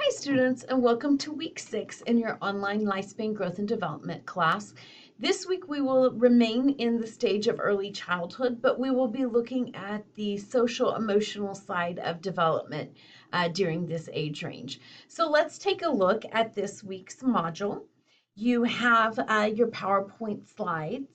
Hi students, and welcome to week 6 in your online lifespan growth and development class. This week we will remain in the stage of early childhood, but we will be looking at the social emotional side of development during this age range. So let's take a look at this week's module. You have your PowerPoint slides.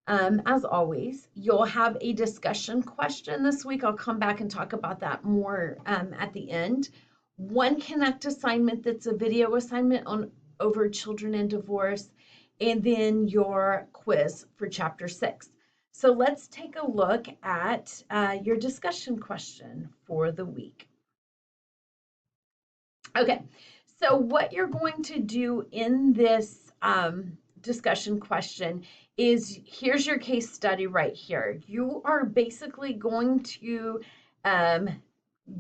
As always, you'll have a discussion question this week. I'll come back and talk about that more at the end. One Connect assignment that's a video assignment on over children and divorce, and then your quiz for chapter 6. So let's take a look at your discussion question for the week. Okay, so what you're going to do in this discussion question is, here's your case study right here. You are basically going to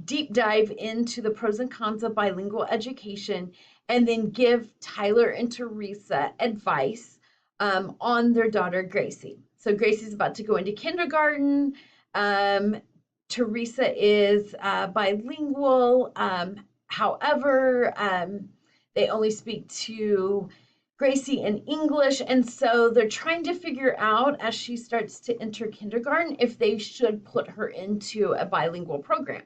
deep dive into the pros and cons of bilingual education, and then give Tyler and Teresa advice on their daughter Gracie. So Gracie's about to go into kindergarten. Teresa is bilingual. However, they only speak to Gracie in English, and so they're trying to figure out, as she starts to enter kindergarten, if they should put her into a bilingual program.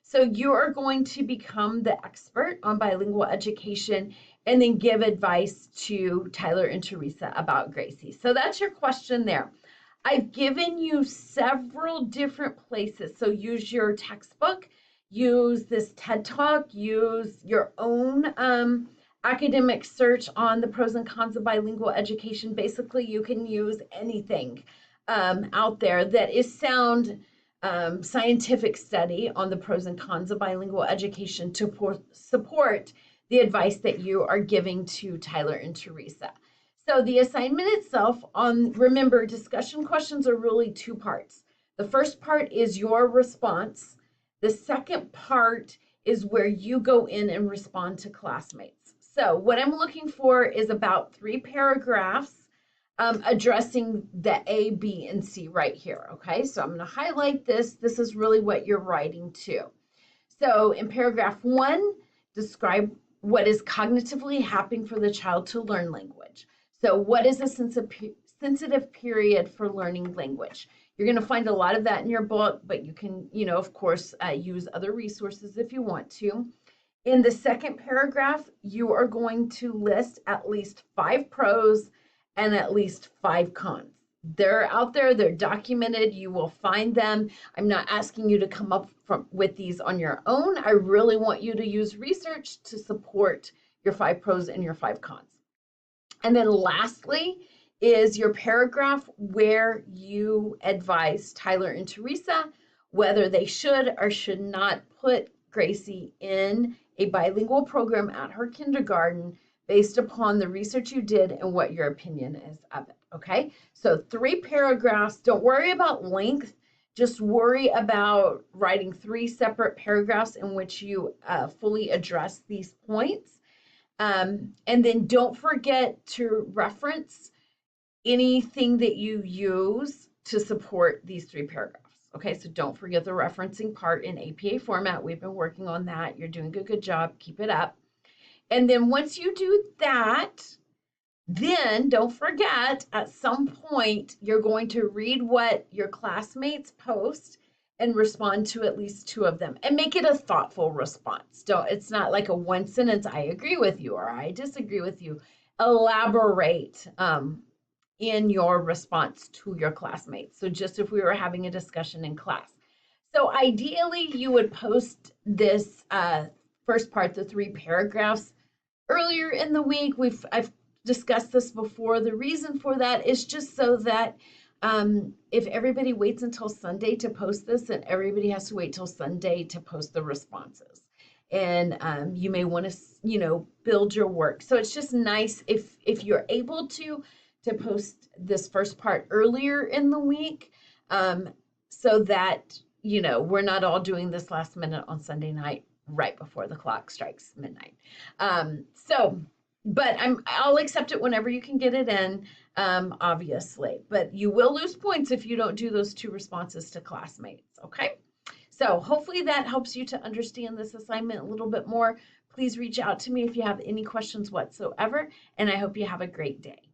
So you are going to become the expert on bilingual education and then give advice to Tyler and Teresa about Gracie. So that's your question there. I've given you several different places. So use your textbook, use this TED Talk, use your own academic search on the pros and cons of bilingual education. Basically, you can use anything out there that is sound scientific study on the pros and cons of bilingual education to support the advice that you are giving to Tyler and Teresa. So the assignment itself, remember, discussion questions are really two parts. The first part is your response. The second part is where you go in and respond to classmates. So what I'm looking for is about 3 paragraphs addressing the A, B, and C right here, okay? So I'm going to highlight this. This is really what you're writing to. So in paragraph 1, describe what is cognitively happening for the child to learn language. So what is a sensitive period for learning language? You're going to find a lot of that in your book, but you can, of course, use other resources if you want to. In the second paragraph, you are going to list at least 5 pros and at least 5 cons. They're out there, they're documented, you will find them. I'm not asking you to come up with these on your own. I really want you to use research to support your 5 pros and your 5 cons. And then lastly is your paragraph where you advise Tyler and Teresa whether they should or should not put Gracie in a bilingual program at her kindergarten based upon the research you did and what your opinion is of it, okay? So 3 paragraphs. Don't worry about length. Just worry about writing 3 separate paragraphs in which you fully address these points. And then don't forget to reference anything that you use to support these 3 paragraphs. Okay, so don't forget the referencing part in APA format. We've been working on that. You're doing a good job. Keep it up. And then once you do that, then don't forget, at some point, you're going to read what your classmates post and respond to at least 2 of them, and make it a thoughtful response. It's not like a one sentence, I agree with you or I disagree with you. Elaborate in your response to your classmates. So just if we were having a discussion in class. So ideally, you would post this first part, the 3 paragraphs, earlier in the week. I've discussed this before. The reason for that is just so that if everybody waits until Sunday to post this, then everybody has to wait till Sunday to post the responses. And you may want to, build your work. So it's just nice if you're able to post this first part earlier in the week, so that, we're not all doing this last minute on Sunday night right before the clock strikes midnight. But I'll accept it whenever you can get it in, obviously. But you will lose points if you don't do those 2 responses to classmates, okay? So hopefully that helps you to understand this assignment a little bit more. Please reach out to me if you have any questions whatsoever, and I hope you have a great day.